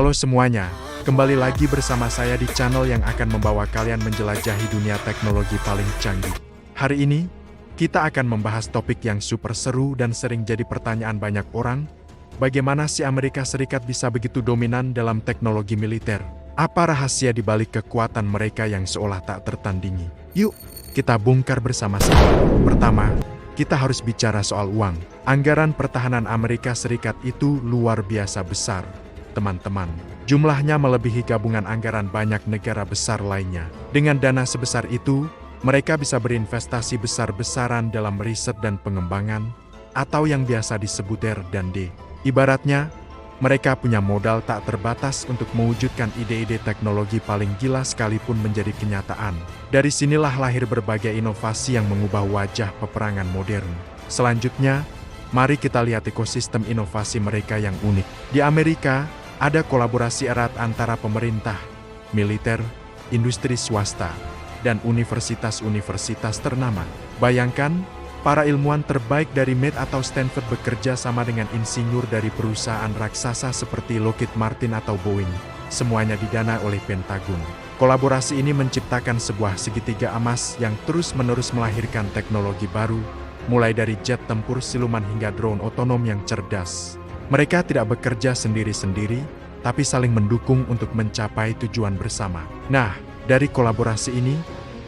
Halo semuanya, kembali lagi bersama saya di channel yang akan membawa kalian menjelajahi dunia teknologi paling canggih. Hari ini, kita akan membahas topik yang super seru dan sering jadi pertanyaan banyak orang. Bagaimana si Amerika Serikat bisa begitu dominan dalam teknologi militer? Apa rahasia di balik kekuatan mereka yang seolah tak tertandingi? Yuk, kita bongkar bersama-sama. Pertama, kita harus bicara soal uang. Anggaran pertahanan Amerika Serikat itu luar biasa besar, teman-teman. Jumlahnya melebihi gabungan anggaran banyak negara besar lainnya. Dengan dana sebesar itu, mereka bisa berinvestasi besar-besaran dalam riset dan pengembangan, atau yang biasa disebut R&D. Ibaratnya, mereka punya modal tak terbatas untuk mewujudkan ide-ide teknologi paling gila sekalipun menjadi kenyataan. Dari sinilah lahir berbagai inovasi yang mengubah wajah peperangan modern. Selanjutnya, mari kita lihat ekosistem inovasi mereka yang unik. Di Amerika, ada kolaborasi erat antara pemerintah, militer, industri swasta, dan universitas-universitas ternama. Bayangkan, para ilmuwan terbaik dari MIT atau Stanford bekerja sama dengan insinyur dari perusahaan raksasa seperti Lockheed Martin atau Boeing. Semuanya didanai oleh Pentagon. Kolaborasi ini menciptakan sebuah segitiga emas yang terus-menerus melahirkan teknologi baru, mulai dari jet tempur siluman hingga drone otonom yang cerdas. Mereka tidak bekerja sendiri-sendiri, tapi saling mendukung untuk mencapai tujuan bersama. Nah, dari kolaborasi ini,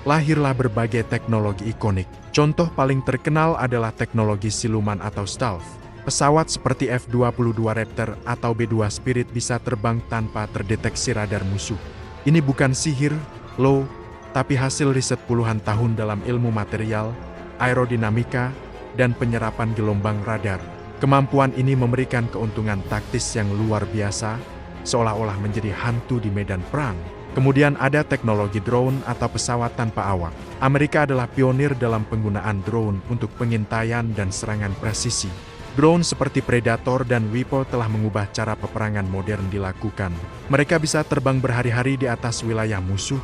lahirlah berbagai teknologi ikonik. Contoh paling terkenal adalah teknologi siluman atau stealth. Pesawat seperti F-22 Raptor atau B-2 Spirit bisa terbang tanpa terdeteksi radar musuh. Ini bukan sihir, loh, tapi hasil riset puluhan tahun dalam ilmu material, aerodinamika, dan penyerapan gelombang radar. Kemampuan ini memberikan keuntungan taktis yang luar biasa, seolah-olah menjadi hantu di medan perang. Kemudian ada teknologi drone atau pesawat tanpa awak. Amerika adalah pionir dalam penggunaan drone untuk pengintaian dan serangan presisi. Drone seperti Predator dan Viper telah mengubah cara peperangan modern dilakukan. Mereka bisa terbang berhari-hari di atas wilayah musuh,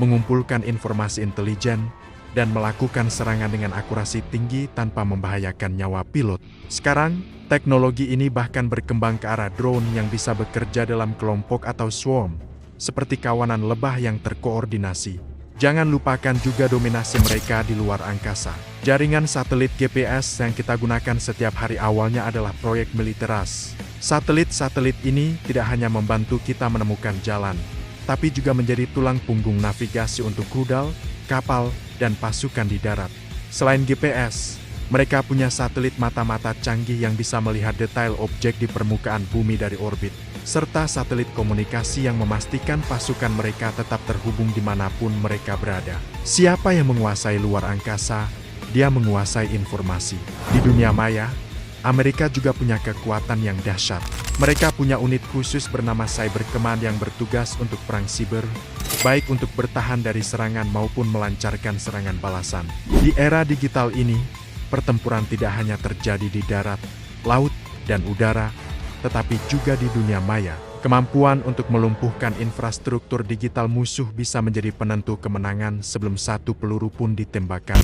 mengumpulkan informasi intelijen, dan melakukan serangan dengan akurasi tinggi tanpa membahayakan nyawa pilot. Sekarang, teknologi ini bahkan berkembang ke arah drone yang bisa bekerja dalam kelompok atau swarm, seperti kawanan lebah yang terkoordinasi. Jangan lupakan juga dominasi mereka di luar angkasa. Jaringan satelit GPS yang kita gunakan setiap hari awalnya adalah proyek militeras. Satelit-satelit ini tidak hanya membantu kita menemukan jalan, tapi juga menjadi tulang punggung navigasi untuk rudal, kapal, dan pasukan di darat. Selain GPS, mereka punya satelit mata-mata canggih yang bisa melihat detail objek di permukaan bumi dari orbit, serta satelit komunikasi yang memastikan pasukan mereka tetap terhubung dimanapun mereka berada. Siapa yang menguasai luar angkasa, dia menguasai informasi. Di dunia maya, Amerika juga punya kekuatan yang dahsyat. Mereka punya unit khusus bernama Cyber Command yang bertugas untuk perang siber, baik untuk bertahan dari serangan maupun melancarkan serangan balasan. Di era digital ini, pertempuran tidak hanya terjadi di darat, laut, dan udara, tetapi juga di dunia maya. Kemampuan untuk melumpuhkan infrastruktur digital musuh bisa menjadi penentu kemenangan sebelum satu peluru pun ditembakkan.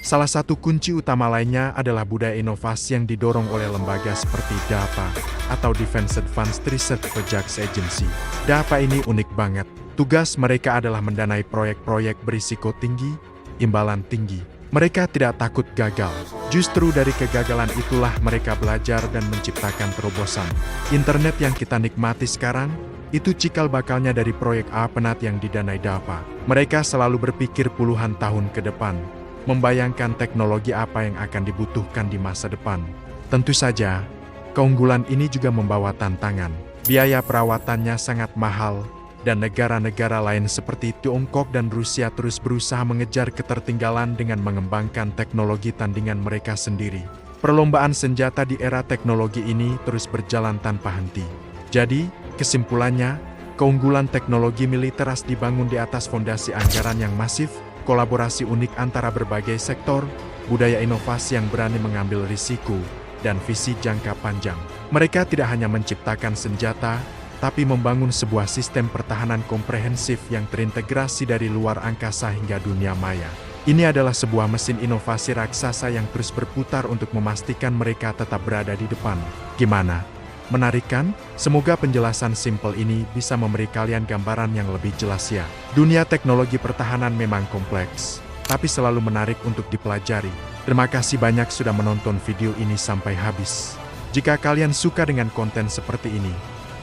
Salah satu kunci utama lainnya adalah budaya inovasi yang didorong oleh lembaga seperti DARPA atau Defense Advanced Research Projects Agency. DARPA ini unik banget. Tugas mereka adalah mendanai proyek-proyek berisiko tinggi, imbalan tinggi. Mereka tidak takut gagal. Justru dari kegagalan itulah mereka belajar dan menciptakan terobosan. Internet yang kita nikmati sekarang, itu cikal bakalnya dari proyek ARPANET yang didanai DARPA. Mereka selalu berpikir puluhan tahun ke depan, membayangkan teknologi apa yang akan dibutuhkan di masa depan. Tentu saja, keunggulan ini juga membawa tantangan. Biaya perawatannya sangat mahal, dan negara-negara lain seperti Tiongkok dan Rusia terus berusaha mengejar ketertinggalan dengan mengembangkan teknologi tandingan mereka sendiri. Perlombaan senjata di era teknologi ini terus berjalan tanpa henti. Jadi, kesimpulannya, keunggulan teknologi militeras dibangun di atas fondasi anggaran yang masif, kolaborasi unik antara berbagai sektor, budaya inovasi yang berani mengambil risiko, dan visi jangka panjang. Mereka tidak hanya menciptakan senjata, tapi membangun sebuah sistem pertahanan komprehensif yang terintegrasi dari luar angkasa hingga dunia maya. Ini adalah sebuah mesin inovasi raksasa yang terus berputar untuk memastikan mereka tetap berada di depan. Gimana? Menarik kan? Semoga penjelasan simpel ini bisa memberi kalian gambaran yang lebih jelas ya. Dunia teknologi pertahanan memang kompleks, tapi selalu menarik untuk dipelajari. Terima kasih banyak sudah menonton video ini sampai habis. Jika kalian suka dengan konten seperti ini,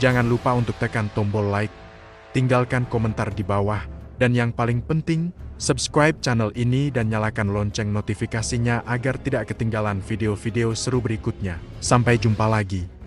jangan lupa untuk tekan tombol like, tinggalkan komentar di bawah, dan yang paling penting, subscribe channel ini dan nyalakan lonceng notifikasinya agar tidak ketinggalan video-video seru berikutnya. Sampai jumpa lagi.